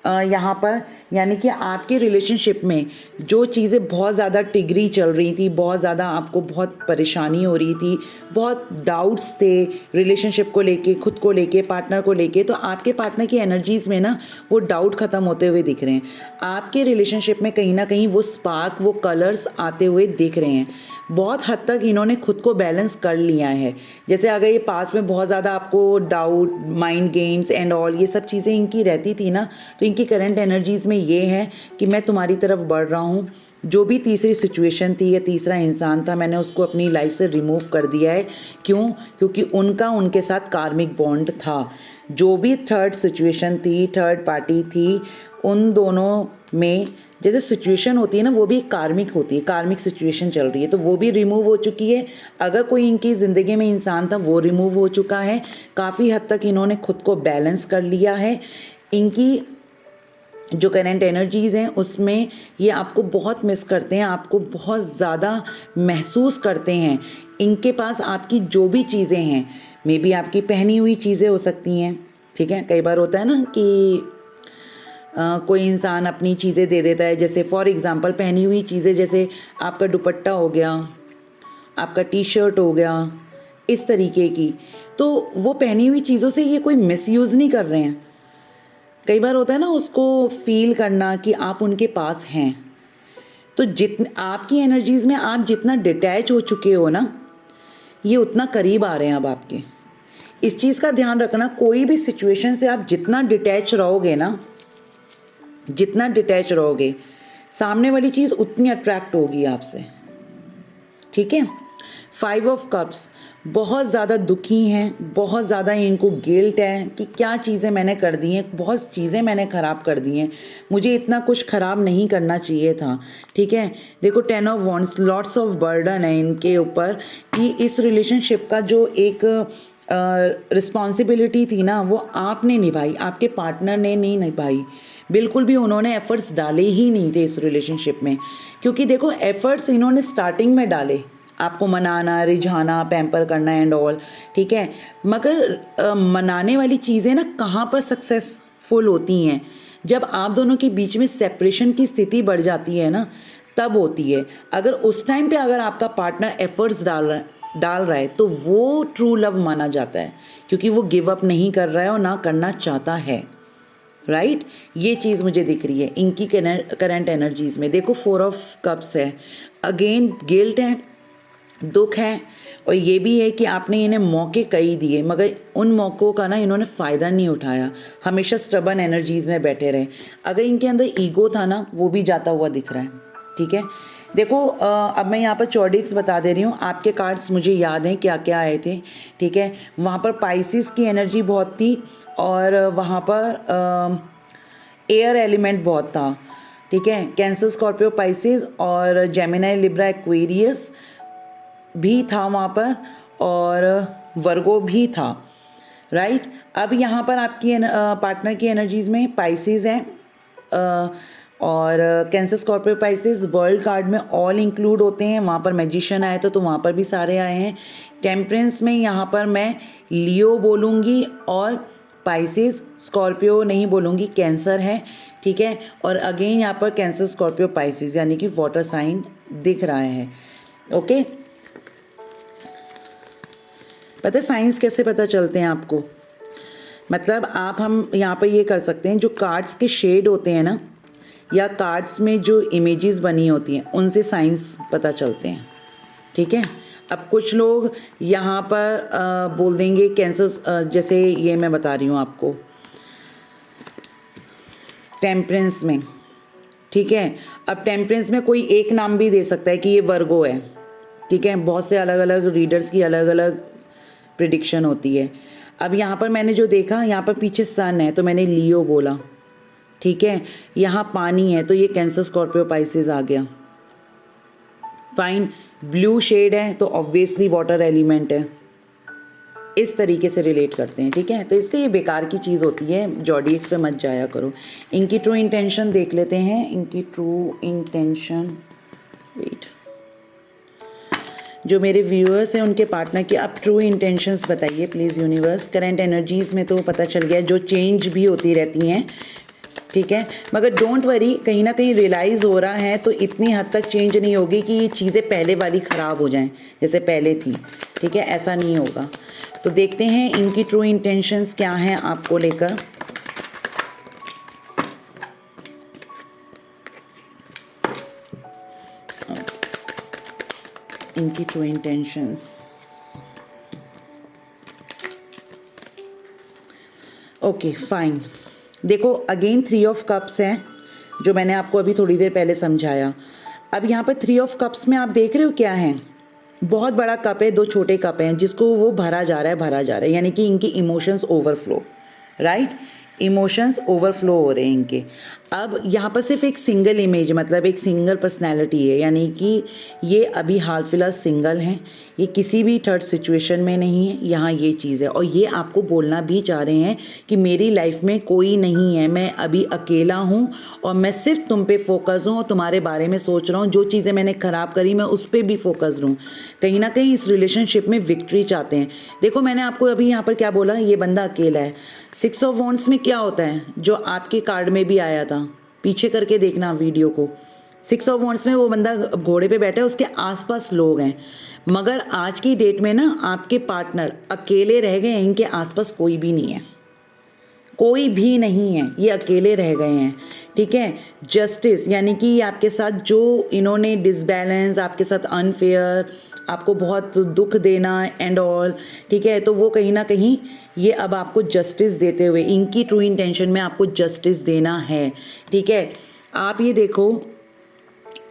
यहाँ पर, यानी कि आपके रिलेशनशिप में जो चीज़ें बहुत ज़्यादा टिगरी चल रही थी, बहुत ज़्यादा आपको बहुत परेशानी हो रही थी, बहुत डाउट्स थे रिलेशनशिप को लेके, खुद को लेके, पार्टनर को लेके, तो आपके पार्टनर की एनर्जीज़ में ना वो डाउट ख़त्म होते हुए दिख रहे हैं। आपके रिलेशनशिप में कहीं ना कहीं वो स्पार्क, वो कलर्स आते हुए दिख रहे हैं। बहुत हद तक इन्होंने खुद को बैलेंस कर लिया है। जैसे अगर ये पास में बहुत ज़्यादा आपको doubt, mind games and all ये सब चीज़ें इनकी रहती थी ना, तो इनकी करंट एनर्जीज़ में ये है कि मैं तुम्हारी तरफ बढ़ रहा हूँ। जो भी तीसरी सिचुएशन थी या तीसरा इंसान था, मैंने उसको अपनी लाइफ से रिमूव कर दिया है। क्यों? क्योंकि उनके साथ कार्मिक बॉन्ड था। जो भी थर्ड सिचुएशन थी, थर्ड पार्टी थी, उन दोनों में जैसे सिचुएशन होती है ना, वो भी कार्मिक होती है, कार्मिक सिचुएशन चल रही है, तो वो भी रिमूव हो चुकी है। अगर कोई इनकी ज़िंदगी में इंसान था, वो रिमूव हो चुका है। काफ़ी हद तक इन्होंने खुद को बैलेंस कर लिया है। इनकी जो करंट एनर्जीज़ हैं उसमें ये आपको बहुत मिस करते हैं, आपको बहुत ज़्यादा महसूस करते हैं। इनके पास आपकी जो भी चीज़ें हैं, मे बी आपकी पहनी हुई चीज़ें हो सकती हैं, ठीक है। कई बार होता है ना कि कोई इंसान अपनी चीज़ें दे देता है, जैसे फॉर एग्ज़ाम्पल पहनी हुई चीज़ें, जैसे आपका दुपट्टा हो गया, आपका टी शर्ट हो गया, इस तरीके की। तो वो पहनी हुई चीज़ों से ये कोई मिसयूज़ नहीं कर रहे हैं। कई बार होता है ना, उसको फील करना कि आप उनके पास हैं। तो आपकी एनर्जीज़ में आप जितना डिटैच हो चुके हो ना, ये उतना करीब आ रहे हैं अब आपके। इस चीज़ का ध्यान रखना, कोई भी सिचुएशन से आप जितना डिटैच रहोगे ना, जितना डिटैच रहोगे, सामने वाली चीज़ उतनी अट्रैक्ट होगी आपसे, ठीक है। 5 ऑफ कप्स बहुत ज़्यादा दुखी हैं, बहुत ज़्यादा इनको गिल्ट है कि क्या चीज़ें मैंने कर दी हैं, बहुत चीज़ें मैंने ख़राब कर दी हैं, मुझे इतना कुछ ख़राब नहीं करना चाहिए था, ठीक है। देखो 10 of wands, lots of burden है इनके ऊपर कि इस रिलेशनशिप का जो एक रिस्पॉन्सिबिलिटी थी ना, वो आपने निभाई, आपके पार्टनर ने नहीं निभाई। बिल्कुल भी उन्होंने एफ़र्ट्स डाले ही नहीं थे इस रिलेशनशिप में, क्योंकि देखो एफ़र्ट्स इन्होंने स्टार्टिंग में डाले, आपको मनाना, रिझाना, पैम्पर करना एंड ऑल, ठीक है। मगर मनाने वाली चीज़ें ना कहाँ पर सक्सेसफुल होती हैं, जब आप दोनों के बीच में सेपरेशन की स्थिति बढ़ जाती है ना, तब होती है। अगर उस टाइम पे अगर आपका पार्टनर एफ़र्ट्स डाल रहा है तो वो ट्रू लव माना जाता है, क्योंकि वो गिव अप नहीं कर रहा है और ना करना चाहता है, राइट। ये चीज़ मुझे दिख रही है इनकी करंट एनर्जीज़ में। देखो 4 ऑफ कप्स है, अगेन गिल्ट है, दुख है, और ये भी है कि आपने इन्हें मौके कई दिए, मगर उन मौक़ों का ना इन्होंने फ़ायदा नहीं उठाया, हमेशा स्टबन एनर्जीज़ में बैठे रहे। अगर इनके अंदर ईगो था ना, वो भी जाता हुआ दिख रहा है, ठीक है। देखो अब मैं यहाँ पर चॉडिक्स बता दे रही हूँ, आपके कार्ड्स मुझे याद हैं क्या क्या आए थे, ठीक है। वहाँ पर पाइसिस की एनर्जी बहुत थी, और वहाँ पर एयर एलिमेंट बहुत था, ठीक है। कैंसर, स्कॉर्पियो, पाइसिस और जेमिनी, लिब्रा, एक्वेरियस भी था वहाँ पर, और वर्गो भी था, राइट। अब यहाँ पर आपकी पार्टनर की एनर्जीज़ में पाइसिस है, और cancer, Scorpio, Pisces world card में ऑल इंक्लूड होते हैं। वहाँ पर मैजिशियन आए तो वहाँ पर भी सारे आए हैं। टेम्परेंस में यहाँ पर मैं लियो बोलूँगी, और पाइसिस, स्कॉर्पियो नहीं बोलूँगी, कैंसर है, ठीक है। और अगेन यहाँ पर कैंसर, स्कॉर्पियो, पाइसिस यानी कि वाटर साइन दिख रहा है, ओके। पता है साइंस कैसे पता चलते हैं आपको, मतलब हम यहाँ पर ये कर सकते हैं, जो कार्ड्स के शेड होते हैं ना, या कार्ड्स में जो इमेजेस बनी होती हैं, उनसे साइंस पता चलते हैं, ठीक है। अब कुछ लोग यहाँ पर बोल देंगे कैंसर, जैसे ये मैं बता रही हूँ आपको, टेम्परेंस में ठीक है। अब टेम्परेंस में कोई एक नाम भी दे सकता है कि ये वर्गो है, ठीक है। बहुत से अलग अलग रीडर्स की अलग अलग प्रिडिक्शन होती है। अब यहाँ पर मैंने जो देखा, यहाँ पर पीछे सन है तो मैंने लियो बोला, ठीक है। यहाँ पानी है तो ये कैंसर, स्कॉर्पियो, पाइसेस आ गया। फाइन। ब्लू शेड है तो ऑब्वियसली वाटर एलिमेंट है। इस तरीके से रिलेट करते हैं, ठीक है। तो इसलिए ये बेकार की चीज़ होती है, जॉडियक्स पे मत जाया करो। इनकी ट्रू इंटेंशन देख लेते हैं। इनकी ट्रू इंटेंशन, वेट, जो मेरे व्यूअर्स हैं उनके पार्टनर की आप ट्रू इंटेंशंस बताइए प्लीज़ यूनिवर्स। करंट एनर्जीज़ में तो पता चल गया, जो चेंज भी होती रहती हैं, ठीक है। मगर डोंट वरी, कहीं ना कहीं रियलाइज़ हो रहा है तो इतनी हद तक चेंज नहीं होगी कि ये चीज़ें पहले वाली ख़राब हो जाएं जैसे पहले थी, ठीक है। ऐसा नहीं होगा। तो देखते हैं इनकी ट्रू इंटेंशंस क्या हैं आपको लेकर। इनकी ट्रू इंटेंशंस, ओके फाइन। देखो अगेन 3 ऑफ कप्स हैं, जो मैंने आपको अभी थोड़ी देर पहले समझाया। अब यहाँ पर 3 ऑफ कप्स में आप देख रहे हो क्या है, बहुत बड़ा कप है, 2 छोटे कप हैं जिसको वो भरा जा रहा है, यानी कि इनकी emotions overflow, right. Emotions overflow हो रहे हैं इनके। अब यहाँ पर सिर्फ एक सिंगल इमेज, मतलब एक सिंगल पर्सनैलिटी है, यानी कि ये अभी हाल फिलहाल सिंगल हैं, ये किसी भी थर्ड सिचुएशन में नहीं है। यहाँ ये चीज़ है और ये आपको बोलना भी चाह रहे हैं कि मेरी लाइफ में कोई नहीं है, मैं अभी अकेला हूँ और मैं सिर्फ तुम पे फोकस हूँ और तुम्हारे बारे में सोच रहा हूँ। जो चीज़ें मैंने ख़राब करी मैं उस पर भी फोकस रहूँ। कहीं ना कहीं इस रिलेशनशिप में विक्ट्री चाहते हैं। देखो मैंने आपको अभी यहाँ पर क्या बोला, ये बंदा अकेला है। 6 ऑफ वॉन्ड्स में क्या होता है, जो आपके कार्ड में भी आया था, पीछे करके देखना वीडियो को। 6 ऑफ वॉन्ड्स में वो बंदा घोड़े पे बैठा है, उसके आसपास लोग हैं, मगर आज की डेट में ना आपके पार्टनर अकेले रह गए हैं, इनके आसपास कोई भी नहीं है, कोई भी नहीं है, ये अकेले रह गए हैं, ठीक है। जस्टिस, यानी कि आपके साथ जो इन्होंने डिसबैलेंस, आपके साथ अनफेयर, आपको बहुत दुख देना एंड ऑल, ठीक है, तो वो कहीं ना कहीं ये अब आपको जस्टिस देते हुए, इनकी ट्रू इंटेंशन में आपको जस्टिस देना है, ठीक है। आप ये देखो,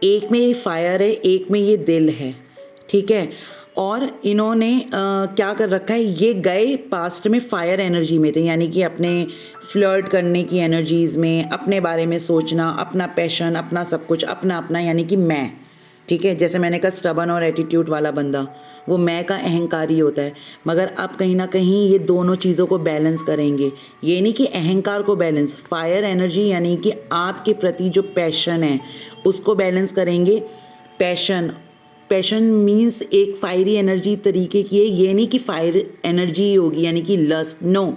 एक में ये फायर है, एक में ये दिल है, ठीक है। और इन्होंने क्या कर रखा है, ये गए पास्ट में फायर एनर्जी में थे, यानी कि अपने फ्लर्ट करने की एनर्जीज़ में, अपने बारे में सोचना, अपना पैशन, अपना सब कुछ, अपना अपना, यानी कि मैं, ठीक है। जैसे मैंने कहा स्टबन और एटीट्यूड वाला बंदा, वो मैं का अहंकारी होता है। मगर अब कहीं ना कहीं ये दोनों चीज़ों को बैलेंस करेंगे। ये नहीं कि अहंकार को बैलेंस, फायर एनर्जी यानी कि आपके प्रति जो पैशन है उसको बैलेंस करेंगे। पैशन मीन्स एक फायरी एनर्जी तरीके की है, ये नहीं कि फायर एनर्जी ही होगी यानी कि लस्ट, नो,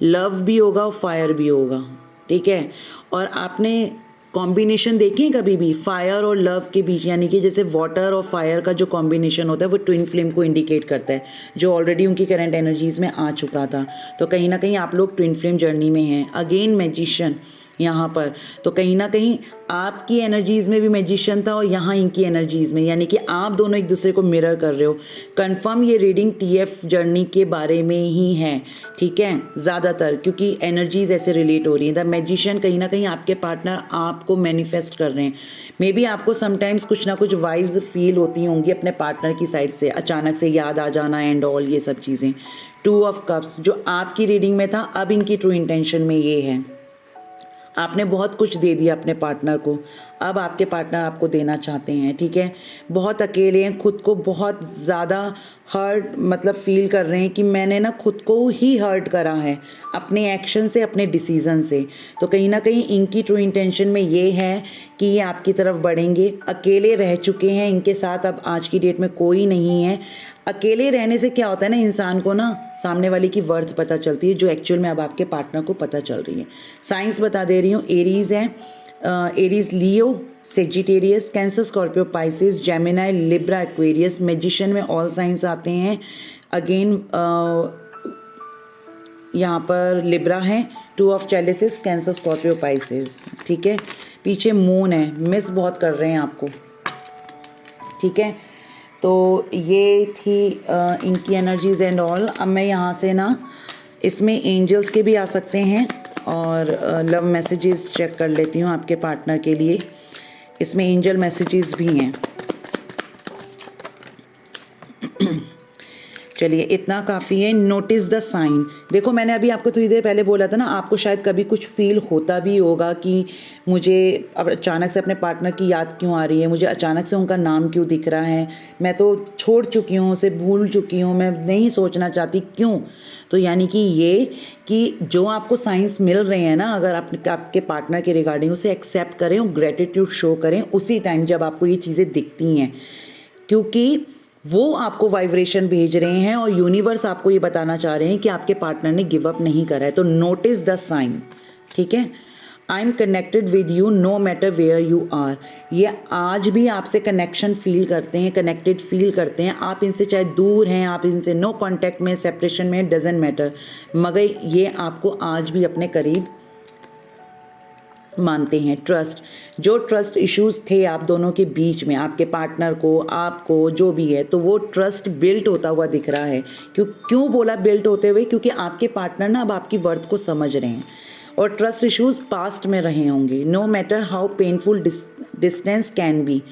लव भी होगा और फायर भी होगा, ठीक है। और आपने कॉम्बिनेशन देखें कभी भी फायर और लव के बीच, यानी कि जैसे वाटर और फायर का जो कॉम्बिनेशन होता है वो ट्विन फ्लेम को इंडिकेट करता है, जो ऑलरेडी उनकी करंट एनर्जीज़ में आ चुका था। तो कहीं ना कहीं आप लोग ट्विन फ्लेम जर्नी में हैं। अगेन मैजिशियन यहाँ पर, तो कहीं ना कहीं आपकी एनर्जीज़ में भी मैजिशियन था और यहाँ इनकी एनर्जीज़ में, यानी कि आप दोनों एक दूसरे को मिरर कर रहे हो। कंफर्म ये रीडिंग TF जर्नी के बारे में ही है, ठीक है, ज़्यादातर, क्योंकि एनर्जीज़ ऐसे रिलेट हो रही हैं। द मैजिशियन कहीं ना कहीं आपके पार्टनर आपको मैनिफेस्ट कर रहे हैं। मे बी आपको समटाइम्स कुछ ना कुछ वाइब्स फील होती होंगी अपने पार्टनर की साइड से, अचानक से याद आ जाना एंड ऑल, ये सब चीज़ें। 2 ऑफ कप्स जो आपकी रीडिंग में था, अब इनकी ट्रू इंटेंशन में ये है। आपने बहुत कुछ दे दिया अपने पार्टनर को, अब आपके पार्टनर आपको देना चाहते हैं, ठीक है। बहुत अकेले हैं, खुद को बहुत ज़्यादा हर्ट मतलब फील कर रहे हैं कि मैंने ना खुद को ही हर्ट करा है अपने एक्शन से, अपने डिसीज़न से। तो कहीं ना कहीं इनकी ट्रू इंटेंशन में ये है कि ये आपकी तरफ बढ़ेंगे। अकेले रह चुके हैं, इनके साथ अब आज की डेट में कोई नहीं है। अकेले रहने से क्या होता है ना, इंसान को ना सामने वाले की वर्थ पता चलती है, जो एक्चुअल में अब आपके पार्टनर को पता चल रही है। साइंस बता दे रही हूँ, एरीज़ है, Aries Leo, Sagittarius, Cancer, Scorpio, Pisces, Gemini, Libra, Aquarius. Magician में ऑल साइंस आते हैं। अगेन यहाँ पर लिब्रा है, 2 of chalices, Cancer, Scorpio, Pisces, ठीक है। पीछे मून है, मिस बहुत कर रहे हैं आपको, ठीक है। तो ये थी इनकी एनर्जीज़ एंड ऑल। अब मैं यहाँ से ना, इसमें एंजल्स के भी आ सकते हैं, और लव मैसेजेस चेक कर लेती हूँ आपके पार्टनर के लिए। इसमें एंजल मैसेजेस भी हैं। चलिए इतना काफ़ी है। Notice the sign. देखो मैंने अभी आपको थोड़ी देर पहले बोला था ना, आपको शायद कभी कुछ फील होता भी होगा कि मुझे अब अचानक से अपने पार्टनर की याद क्यों आ रही है, मुझे अचानक से उनका नाम क्यों दिख रहा है, मैं तो छोड़ चुकी हूँ, उसे भूल चुकी हूँ, मैं नहीं सोचना चाहती, क्यों। तो यानी कि ये कि जो आपको साइंस मिल रहे हैं ना, अगर आपके पार्टनर के रिगार्डिंग उसे एक्सेप्ट करें और ग्रेटिट्यूड शो करें उसी टाइम जब आपको ये चीज़ें दिखती हैं, क्योंकि वो आपको वाइब्रेशन भेज रहे हैं और यूनिवर्स आपको ये बताना चाह रहे हैं कि आपके पार्टनर ने गिव अप नहीं करा है। तो नोटिस द साइन, ठीक है। I am connected with you no matter where you are. ये आज भी आपसे कनेक्शन फील करते हैं, कनेक्टेड फील करते हैं। आप इनसे चाहे दूर हैं, आप इनसे नो कांटेक्ट में, सेपरेशन में, डजेंट मैटर, मगर ये आपको आज भी अपने करीब मानते हैं। ट्रस्ट, जो ट्रस्ट इश्यूज थे आप दोनों के बीच में, आपके पार्टनर को, आपको, जो भी है, तो वो ट्रस्ट बिल्ट होता हुआ दिख रहा है। क्यों बोला बिल्ट होते हुए? क्योंकि आपके पार्टनर ना अब आपकी वर्थ को समझ रहे हैं और ट्रस्ट इश्यूज पास्ट में रहे होंगे। No matter how painful distance can be.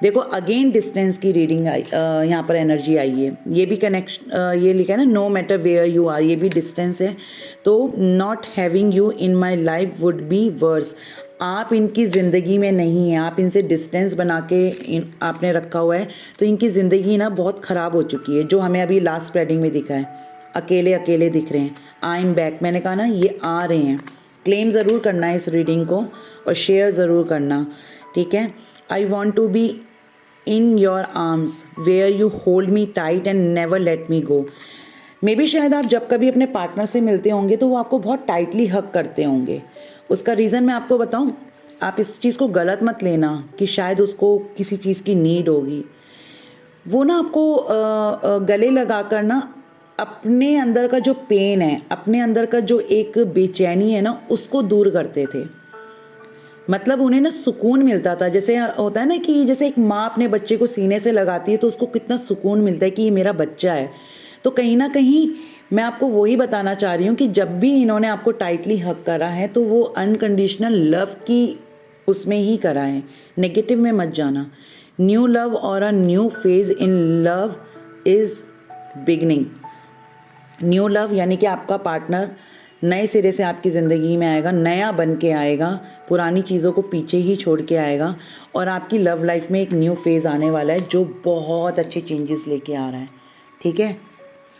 देखो अगेन डिस्टेंस की रीडिंग आई, यहाँ पर एनर्जी आई है। ये भी कनेक्शन, ये लिखा है ना, no matter where you are, ये भी डिस्टेंस है। तो not having you in my life would be worse. आप इनकी ज़िंदगी में नहीं हैं, आप इनसे डिस्टेंस बना के आपने रखा हुआ है, तो इनकी ज़िंदगी ना बहुत ख़राब हो चुकी है, जो हमें अभी लास्ट स्प्रेडिंग में दिखा है। अकेले अकेले दिख रहे हैं। आई एम बैक, मैंने कहा ना ये आ रहे हैं। क्लेम ज़रूर करना है इस रीडिंग को और शेयर ज़रूर करना, ठीक है। I want to be in your arms where you hold me tight and never let me go. Maybe शायद आप जब कभी अपने पार्टनर से मिलते होंगे तो वो आपको बहुत टाइटली हग करते होंगे। उसका रीज़न मैं आपको बताऊं, आप इस चीज़ को गलत मत लेना कि शायद उसको किसी चीज़ की नीड होगी। वो ना आपको गले लगा कर ना अपने अंदर का जो पेन है, अपने अंदर का जो एक बेचैनी है ना, उसको दूर करते थे। मतलब उन्हें ना सुकून मिलता था। जैसे होता है ना कि जैसे एक माँ अपने बच्चे को सीने से लगाती है तो उसको कितना सुकून मिलता है कि ये मेरा बच्चा है। तो कहीं ना कहीं मैं आपको वही बताना चाह रही हूँ कि जब भी इन्होंने आपको टाइटली हक करा है तो वो अनकंडीशनल लव की उसमें ही करा है, नेगेटिव में मत जाना। न्यू लव और a new phase in love is beginning. New love यानी कि आपका पार्टनर नए सिरे से आपकी ज़िंदगी में आएगा, नया बन के आएगा, पुरानी चीज़ों को पीछे ही छोड़ के आएगा और आपकी लव लाइफ में एक न्यू फेज़ आने वाला है जो बहुत अच्छे चेंजेस लेके आ रहा है, ठीक है।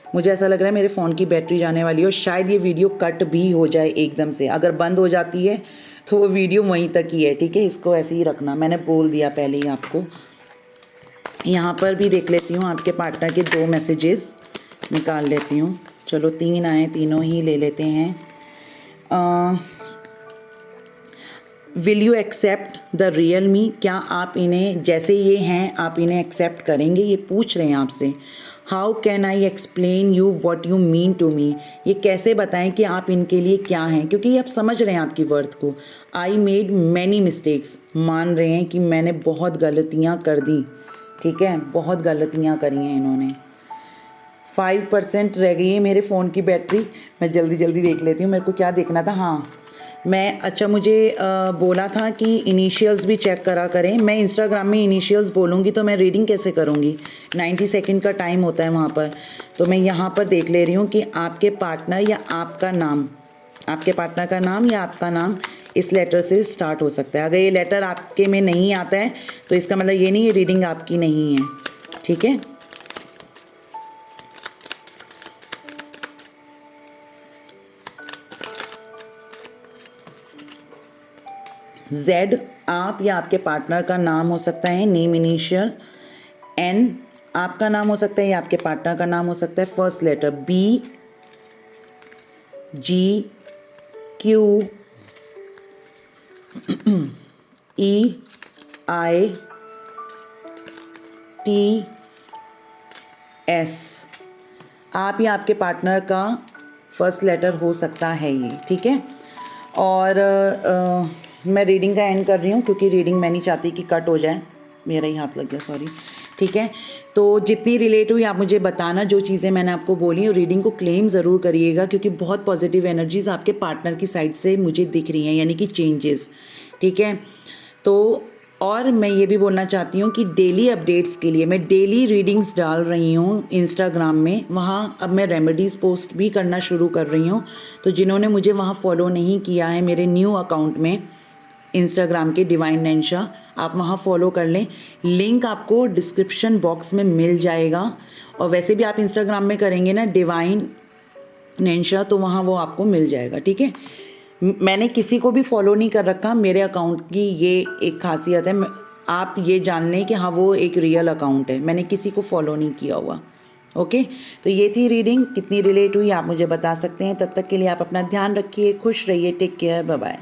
मुझे ऐसा लग रहा है मेरे फ़ोन की बैटरी जाने वाली है और शायद ये वीडियो कट भी हो जाए एकदम से। अगर बंद हो जाती है तो वो वीडियो वहीं तक ही है, ठीक है। इसको ऐसे ही रखना, मैंने बोल दिया पहले ही आपको। यहाँ पर भी देख लेती हूँ आपके पार्टनर के 2 मैसेजेस निकाल लेती हूँ। चलो 3 आए, तीनों ही ले लेते हैं। Will you accept the real me. क्या आप इन्हें जैसे ये हैं आप इन्हें एक्सेप्ट करेंगे? ये पूछ रहे हैं आपसे। How can I explain you what you mean to me. ये कैसे बताएं कि आप इनके लिए क्या हैं, क्योंकि ये आप समझ रहे हैं आपकी वर्थ को। आई मेड मैनी मिस्टेक्स, मान रहे हैं कि मैंने बहुत गलतियाँ कर दी, ठीक है, बहुत गलतियाँ करी हैं इन्होंने। 5% रह गई है मेरे फ़ोन की बैटरी। मैं जल्दी जल्दी देख लेती हूँ, मेरे को क्या देखना था। हाँ मैं, अच्छा मुझे बोला था कि इनिशियल्स भी चेक करा करें। मैं इंस्टाग्राम में इनिशियल्स बोलूँगी तो मैं रीडिंग कैसे करूँगी? 90 सेकंड का टाइम होता है वहाँ पर। तो मैं यहाँ पर देख ले रही हूँ कि आपके पार्टनर या आपका नाम, आपके पार्टनर का नाम या आपका नाम इस लेटर से स्टार्ट हो सकता है। अगर ये लेटर आपके में नहीं आता है तो इसका मतलब ये नहीं, ये रीडिंग आपकी नहीं है, ठीक है। Z आप या आपके पार्टनर का नाम हो सकता है, नेम इनिशियल। N आपका नाम हो सकता है या आपके पार्टनर का नाम हो सकता है। First letter B, G, Q, E, I, T, S। आप या आपके पार्टनर का फर्स्ट लेटर हो सकता है ये, ठीक है। और मैं रीडिंग का एंड कर रही हूँ क्योंकि रीडिंग मैं नहीं चाहती कि कट हो जाए। मेरा ही हाथ लग गया, सॉरी। ठीक है। तो जितनी रिलेट हुई आप मुझे बताना, जो चीज़ें मैंने आपको बोली, और रीडिंग को क्लेम ज़रूर करिएगा क्योंकि बहुत पॉजिटिव एनर्जीज़ आपके पार्टनर की साइड से मुझे दिख रही हैं, यानी कि चेंजेस, ठीक है। तो और मैं ये भी बोलना चाहती हूँ कि डेली अपडेट्स के लिए मैं डेली रीडिंग्स डाल रही हूँ इंस्टाग्राम में, वहाँ अब मैं रेमेडीज़ पोस्ट भी करना शुरू कर रही हूँ। तो जिन्होंने मुझे वहाँ फॉलो नहीं किया है मेरे न्यू अकाउंट में इंस्टाग्राम के डिवाइन नैंशा, आप वहाँ फॉलो कर लें, लिंक आपको डिस्क्रिप्शन बॉक्स में मिल जाएगा। और वैसे भी आप इंस्टाग्राम में करेंगे ना डिवाइन नैंशा, तो वहाँ वो आपको मिल जाएगा, ठीक है। मैंने किसी को भी फॉलो नहीं कर रखा, मेरे अकाउंट की ये एक खासियत है, आप ये जान लें कि हाँ वो एक रियल अकाउंट है, मैंने किसी को फॉलो नहीं किया हुआ। ओके, तो ये थी रीडिंग, कितनी रिलेट हुई आप मुझे बता सकते हैं। तब तक के लिए आप अपना ध्यान रखिए, खुश रहिए, टेक केयर, बाय बाय।